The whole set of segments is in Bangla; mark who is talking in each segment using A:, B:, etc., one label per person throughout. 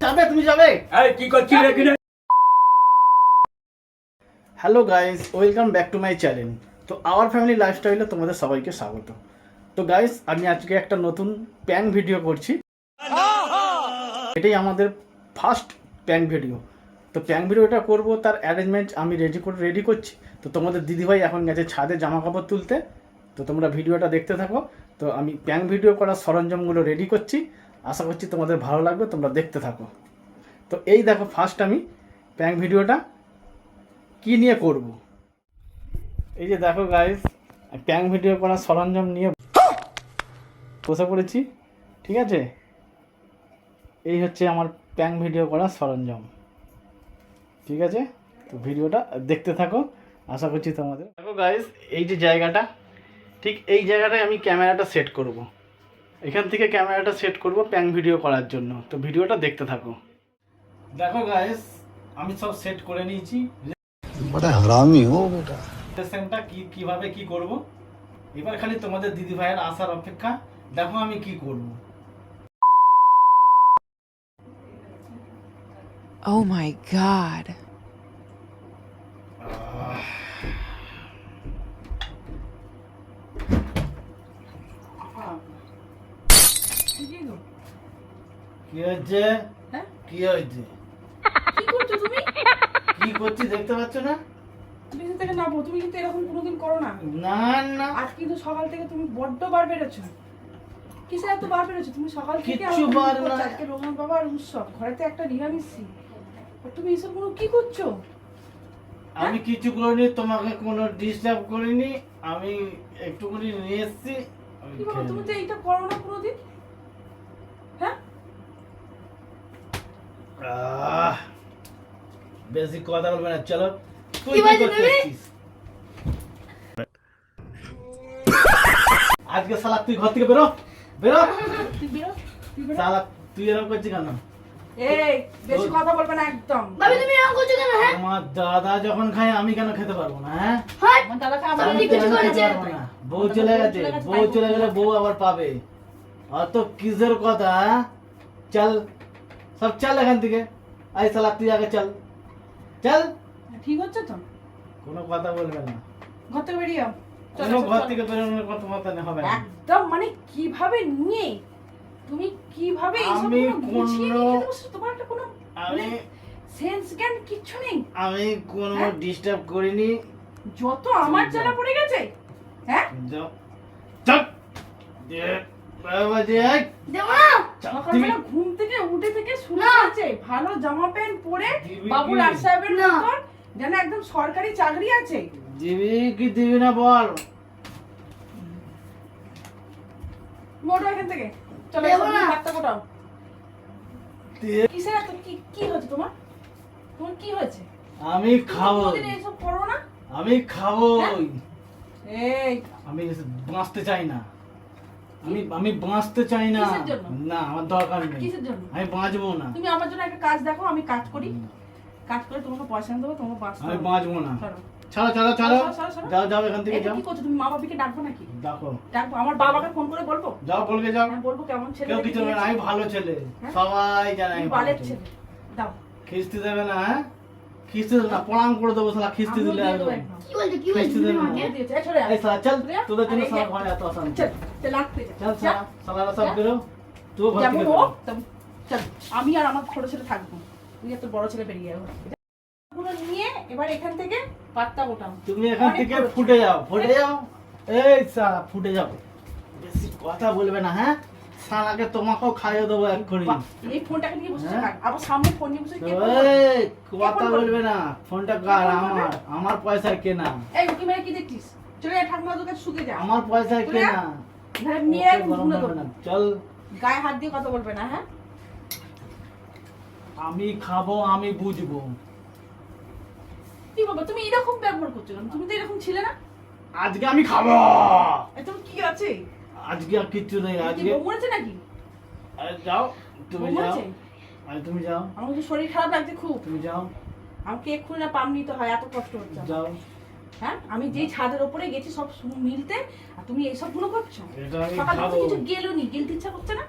A: যাবে তুমি যাবে
B: এই কি করছিস রে কিরে?
A: Hello guys, welcome back to my channel. তো আওয়ার ফ্যামিলি লাইফস্টাইলে তোমাদের সবাইকে স্বাগত। তো গাইস, আমি আজকে একটা নতুন প্যান ভিডিও করছি। এটাই আমাদের ফার্স্ট প্যান ভিডিও। তো প্যান ভিডিওটা করব, তার অ্যারেঞ্জমেন্ট আমি রেডি করছি। তো তোমাদের দিদিভাই এখন গেছে ছাদে জামা কাপড় তুলতে। তো তোমরা ভিডিওটা দেখতে থাকো। তো আমি প্যান ভিডিও করার সরঞ্জামগুলো রেডি করছি, আশা করছি তোমাদের ভালো লাগবে, তোমরা দেখতে থাকো। তো এই দেখো, ফার্স্ট আমি প্যান ভিডিওটা কি নিয়ে করব। এই যে দেখো গাইস, প্যাং ভিডিও করার সরঞ্জাম নিয়ে বসে পড়েছি, ঠিক আছে। এই হচ্ছে আমার প্যাং ভিডিও করার সরঞ্জাম, ঠিক আছে। তো ভিডিওটা দেখতে থাকো, আশা করছি তোমাদের। দেখো গাইস, এই যে জায়গাটা, ঠিক এই জায়গাটায় আমি ক্যামেরাটা সেট করব। এখান থেকে ক্যামেরাটা সেট করব প্যাং ভিডিও করার জন্য। তো ভিডিওটা দেখতে থাকো। দেখো গাইস, আমি সব সেট করে নিয়েছি।
C: बड़ा हरामी हो बेटा।
A: সেশনটা কিভাবে কি করব, এবার খালি তোমাদের দিদি ভাইয়ের আসার অপেক্ষা। দেখো আমি কি করব।
D: Oh my god.
A: কি হয়েছে?
E: হ্যাঁ?
A: কি হয়েছে?
E: কি করছো তুমি?
A: কি করছি দেখতে পাচ্ছ না?
E: বিছানা থেকে নামো। তুমি কিন্তু এরকম কোনোদিন করো না।
A: না না,
E: আজ কিন্তু সকাল থেকে তুমি বড্ড বার বেরোছো। কিসে এত বার বেরোছো তুমি সকাল থেকে?
A: কিচ্ছু বার না।
E: আজকে রোহন বাবার উৎসব, ঘরেতে একটা নিরামিষই। আর তুমি এসব কোনো কি করছো?
A: আমি কিছু করিনি, তোমাকে কোনো ডিস্টার্ব করিনি। আমি একটুখানি নিয়ে এসেছি।
E: কি বাবা, তুমি তো এইটা করো না কোনোদিন। হ্যাঁ?
A: বেশি কথা বলবে না, চলো। তুই
E: কি
A: কি
E: বলছিস
A: করতে
E: তুমি?
A: এসেছিস? আজকে শালা তুই ঘর থেকে বেরো, বেরো।
E: তুই বেরো, তুই বেরো।
A: শালা তুই এরকম করছিস কেন?
E: এই বেশি কথা বলবে না একদম।
F: ভাবি তুমি এরকম করছো কেন? হ্যাঁ
A: আমার দাদা যখন খায় আমি কেন খেতে পারবো না? হ্যাঁ,
F: হয়
E: আমার দাদাকে আমার
A: আমি
F: কিছু
A: কেন
F: করেছে?
A: খেতে পারবো না? বউ চলে গেছে, বউ চলে গেলে বউ আবার পাবে। অত কিসের কথা? হ্যাঁ? চল, সব চল এখান থেকে। আই শালা তুই আগে চল, চল।
E: ঠিক হচ্ছে তো?
A: কোনো কথা বলবে না,
E: ঘর থেকে বেরিয়ে যাও। চলো,
A: কোনো
E: চলো,
A: ঘর
E: চলো।
A: থেকে বেরোনোর কথা হবে না।
E: একদম মানে কিভাবে নিয়ে তুমি কিভাবে এইসব
A: আমি
E: গুছিয়ে
A: কোনো-
E: রেখে বসছো? তোমার একটা কোনো
A: আমি
E: সেন্স জ্ঞান কিচ্ছু নেই।
A: আমি কোনো
E: হ্যাঁ?
A: ডিস্টার্ব করিনি।
E: যত আমার
A: যা।
E: জ্বালা পড়ে গেছে। হ্যাঁ,
A: যাও, চল। এ, বাবা যে, এই,
F: দেবো না।
A: চল,
E: সকালবেলা ঘুম থেকে উঠে থেকে শুনে
F: না।
E: আছে ভালো জামা প্যান্ট পরে
A: দিবি
E: বাবু
A: কি?
E: লাট সাহেবের
F: না।
E: মতন যেন একদম সরকারি চাকরি আছে।
A: দিবি কি দিবি না বল।
E: মোটো এখান থেকে চলো,
F: দেবো না।
E: বার্তা কোটাও।
A: দে-
E: কিসের এত কি কি হয়েছে তোমার? তোমার কি হয়েছে?
A: আমি খাবো,
E: কোনোদিন এইসব করো না।
A: আমি খাবো।
E: এই
A: আমি বাঁচতে চাই না, আমি বাঁচতে চাই না।
E: কিসের জন্য?
A: না, আমার দরকার নেই।
E: কিসের জন্য?
A: আমি বাঁচবো না,
E: তুমি আমার জন্য একটা কাজ দেখো, আমি কাজ করি, কাজ করে তোমাকে পয়সা দেবো, তোমাকে বাঁচতে
A: আমি
E: হবে।
A: বাঁচবো না।
E: চলো।
A: চলো চলো চলো,
E: চলো, চলো।
A: যাও যাও এখান থেকে
E: এটা
A: যাও।
E: কি করছো তুমি? মা বাবাকে ডাকবো নাকি?
A: দেখো,
E: ডাকবো, আমার বাবাকে ফোন করে বলবো।
A: যাও বলকে যাও।
E: হ্যাঁ, বলবো কেমন ছেলে
A: কেউ কিছু
E: দেখে
A: বলবে না, আমি ভালো ছেলে।
E: হ্যাঁ?
A: সবাই জানে আমি
E: তুমি
A: ভালো
E: বালের
A: ছেলে।
E: ছেলে। দাও।
A: খিস্তি দেবে না? হ্যাঁ, খিস্তি দেবে না, প্রণাম করে দেবো শালা। খিস্তি
E: আমিও
A: দিলে
E: দিয়ে দেবো
A: একদম।
E: একদম।
F: কি বলছো? কি
A: খিস্তি
F: বলছো?
A: দেবে না।
E: দিয়ে দিয়েছে। এই চলে আয়।
A: এই শালা চল,
E: চলে আয়।
A: তোদের জন্য
E: আরে এই
A: শালা
E: যে-
A: ঘরে এত অশান্তি।
E: চল, চল, লাগতে যা।
A: চল
E: যা।
A: শালারা সব
E: যা।
A: বেরো, তুই ঘর
E: যেমন
A: থেকে
E: ও,
A: বেরো।
E: তেমন- চল, আমি আর আমার ছোট ছেলে থাকবো। তুই এত বড় ছেলে বেরিয়ে যাবো। পুরো নিয়ে এবার এখান থেকে পাত্তা গোটাও।
A: তুমি এখান
E: অনেক
A: থেকে
E: করেছো।
A: ফুটে যাও, ফুটে যাও। এই শালা ফুটে যাও, বেশি কথা বলবে না। হ্যাঁ, শালাকে তোমাকেও খাইয়ে দেবো এক্ষুনি।
E: বাহ, এই ফোনটাকে নিয়ে বসে
A: হ্যাঁ?
E: থাক। আবার সামনে ফোন নিয়ে বসে কে ফোন করবে?
A: এই, কথা
E: ফোন
A: বলবে না। ফোনটা কার?
E: ফোন করবে?
A: আমার পয়সায় কেনা,
E: এই উকি মেরে কি দেখছিস? চলে যা, ঠাকুমা তোর কাছে শুকে যা।
A: আমার পয়সায়
E: চলে যা।
A: কেনা।
E: নাহলে মেরে
A: ওকে গরম
E: ঘুমে
A: হবে
E: দেবো।
A: না। চল,
E: গায়ে হাত দিয়ে কথা বলবে না। হ্যাঁ,
A: আমি খাবো, আমি বুঝবো।
E: কি বাবা তুমি এরকম ব্যবহার করছো কেন? তুমি তো এরকম ছিলে না।
A: আজকে আমি খাবো।
E: এত কি আছে?
A: আজকে আর কিচ্ছু নেই।
E: কি
A: আজকে
E: বউ মরেছে নাকি?
A: আরে যাও, তুমি
E: বউ
A: যাও।
E: মরেছে?
A: আরে তুমি যাও,
E: আমার তো শরীর খারাপ লাগছে খুব।
A: তুমি যাও,
E: আমাকে এক্ষুনি না পাম নিতে হয়, এত কষ্ট হচ্ছে আমার।
A: যাও।
E: হ্যাঁ, আমি যেই ছাদের উপরে গেছি সব মিলতে, আর তুমি এইসব গুলো করছো।
A: এটা আমি
E: সকালে
A: খাবো।
E: তো কিছু গেলো নি, গেলতে ইচ্ছা করছে না।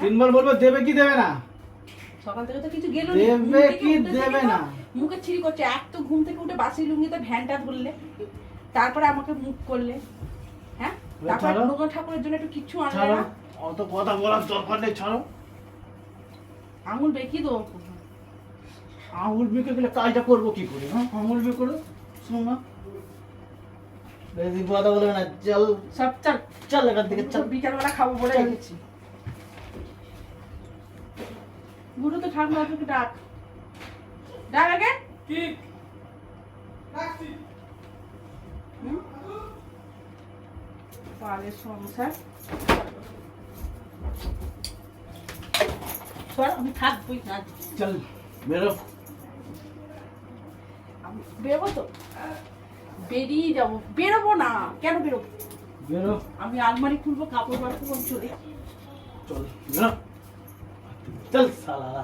A: তিনবার বলবো দেবে কি দেবে না?
E: সকাল থেকে তো কিছু গেল
A: দেবে কি দেবে না?
E: মুখে ছিঁড়ি করছে, এক তো ঘুম থেকে উঠে বাসি লুঙ্গিতে ভ্যানটা ধরলে, তারপরে আমাকে মুখ করলে, হ্যাঁ তারপরে
A: ছাড়ো।
E: নগর ঠাকুরের জন্য একটু কিচ্ছু আনলে
A: ছাড়ো,
E: না,
A: অত কথা বলার দরকার নেই, ছাড়ো।
E: আঙুল বেঁকিয়ে দেবো।
A: আঙুল বেঁকে গেলে কাজটা করবো কি করে? হ্যাঁ, আঙুল বেঁকে করে শোন না, বেশি কথা বলবে না, চল
E: সব চাল
A: চল এখান থেকে, চল।
E: বিকালবেলা খাবো বলে
A: চল।
E: রেখেছি। গুরু তো ঠাকুমা তোকে ডাক, ডাক আগে। হুম? পালের সংসার সর, আমি থাকবোই না।
A: চল বেরো।
E: আমি বেরোবো তো, বেরিয়ে যাবো। বেরোবো না কেন বেরোবো?
A: বেরো,
E: আমি আলমারি খুলবো, কাপড় বার করবো, আমি চলে যাবো।
A: চল বেরো, চল সালা।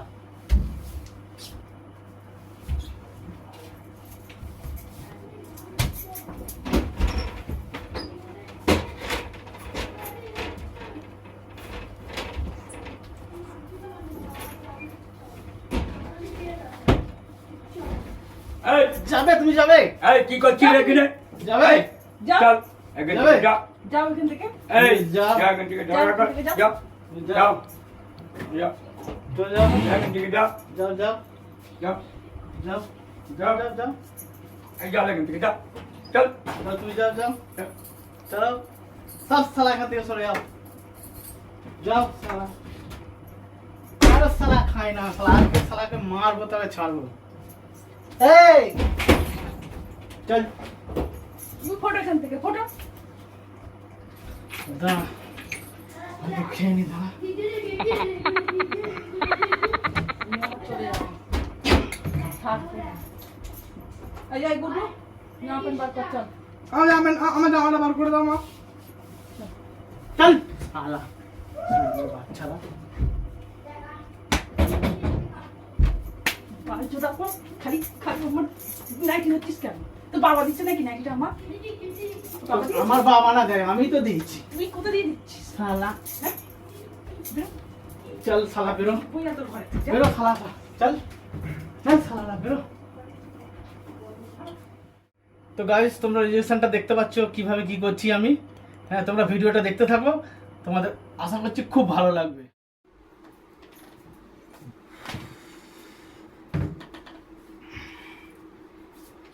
B: এই
A: যাবে, তুমি যাবে,
B: এই কি করছিস এখানে?
A: যাবে,
E: যাও
B: চল এখান
A: যাবে?
B: থেকে যা।
E: যাও এখান থেকে।
B: এই
A: যাও।
B: যা এখান থেকে যা।
E: যাও, এখান থেকে যাও।
B: যাও যাও যা
A: চল যাও,
B: এখান থেকে যা।
A: যাও যাও
B: যাও
A: যাও
B: যাও
A: যাও যাও,
B: এই যা এখান থেকে যা। চল
A: যাও, তুমি যাও যাও, চলো সব সালা এখান থেকে সরে যাও, যাও সালা। আরে সালা খাই না, সালা আজকে সালাকে মারবো তবে ছাড়বো। এই চল,
E: তুমি ফটো এখান থেকে, ফটো।
A: দাঁড়া, আমি খেয়ে নি, দাঁড়া।
E: চলে যাবো, থাকবো। এই এই গুড্ডু, জামা প্যান্ট বার কর, চল।
A: আমার জামাটা বার করে দাও মা। চল সালা, বাচ্চারা।
E: বাল জোড়া কর, খালি খালি আমার নাইটি হচ্ছিস কেন? তো বাবা দিচ্ছে নাকি নাইটিটা আমার? বাবা দিচ্ছে?
A: আমার বাবা না দেয়, আমি তো দিয়েছি।
E: তুই কোথা দিয়ে দিচ্ছিস?
A: সালা,
E: হ্যাঁ? বেরো,
A: চল সালা বেরো,
E: বই না তোর ঘরে, যা।
A: বেরো সালা, চল চল সালা বেরো। তো গাইস, তোমরা রিজেকশনটা দেখতে পাচ্ছ কিভাবে কি করছি আমি। হ্যাঁ, তোমরা ভিডিওটা দেখতে থাকো, তোমাদের আশা করছি খুব ভালো লাগবে।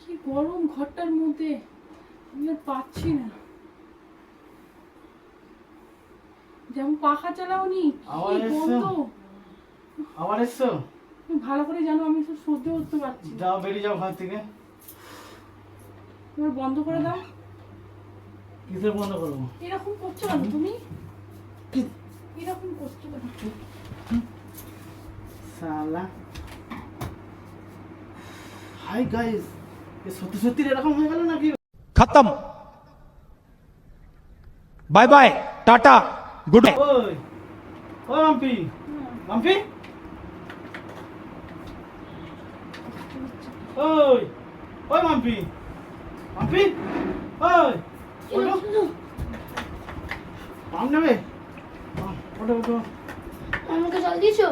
E: কি গরম ঘরটার মধ্যে, আমি আর পাচ্ছি না। যেমন পাখা চালাওনি,
A: আবার
E: কি
A: এসছো?
E: গন্ধ।
A: আবার এসছো?
E: তুমি ভালো করে জানো আমি সব সহ্য করতে পারছি না।
A: যাও, বেরিয়ে যাও ঘর থেকে।
E: এবার বন্ধ করে দাও।
A: কিসের বন্ধ করবো?
E: এরকম করছো কেন তুমি? এরকম করছো কেন?
A: সালা, হাই গাইস, সত্যি সত্যি এরকম হয়ে গেল নাকি?
F: खत्म बाय बाय टाटा गुड
A: ওই ওই মাম্পি, মাম্পি, ওই ওই মাম্পি, মাম্পি, ওই ওঠো, পাম নেবে, ওঠো ওঠো।
G: আমাকে জল দিয়েছো?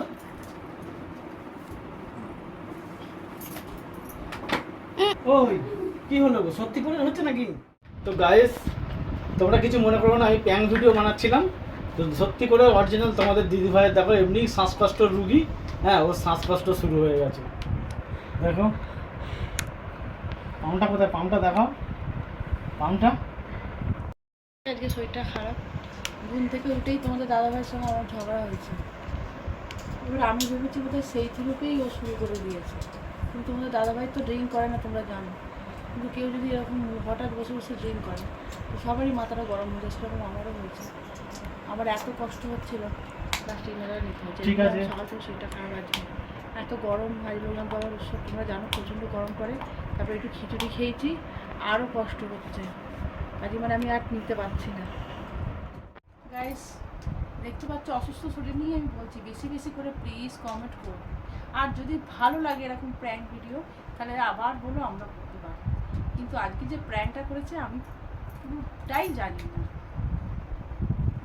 A: ওই কি হলো গো, সত্যি করে হচ্ছে নাকি? তো গাইস, তোমরা কিছু মনে করো না, আমি প্যাং ভিডিও বানাচ্ছিলাম। তো সত্যি করে অরিজিনাল তোমাদের দিদি ভাইয়ের দেখো, এমনি শ্বাসকষ্টর রুগী, হ্যাঁ ওর শ্বাসকষ্ট শুরু হয়ে গেছে। দেখো পামটা কোথায়, পামটা দেখাও, পামটা।
E: আজকে শরীরটা খারাপ, ঘুম থেকে উঠেই তোমাদের দাদাভাইয়ের সঙ্গে আমার ঝগড়া হয়েছে। এবার আমি ভেবেছি বোধহয় সেই থেকেই ও শুরু করে দিয়েছে, কিন্তু তোমাদের দাদাভাই তো ড্রিঙ্ক করে না, তোমরা জানো। কিন্তু কেউ যদি এরকম হঠাৎ বসে বসে ড্রিঙ্ক করে, তো সবারই মাথাটা গরম হয়ে যায়, সেরকম আমারও হয়েছে। আমার এত কষ্ট হচ্ছিল, লাস্ট ইনহেলার নিতে হচ্ছে।
A: ঠিক আছে।
E: সকাল থেকে শরীরটা খারাপ আছে, এত গরম, হাই বললাম বাবার উৎসব, তোমরা জানো প্রচণ্ড গরম করে। তারপরে একটু খিচুড়ি খেয়েছি, আরও কষ্ট হচ্ছে। আজকে মানে আমি আর নিতে পারছি না। গাইস, দেখতে পাচ্ছ অসুস্থ শরীর নিয়ে আমি বলছি, বেশি বেশি করে প্লিজ কমেন্ট করো। আর যদি ভালো লাগে এরকম প্র্যাঙ্ক ভিডিও, তাহলে আবার বলো, আমরা করতে পারি। কিন্তু আজকে যে প্র্যাঙ্কটা করেছে আমি পুরোটাই জানি না,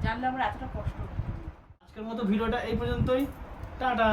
E: জানলে আমার এতটা কষ্ট হতো না।
A: আজকের মতো ভিডিওটা এই পর্যন্তই, টাটা।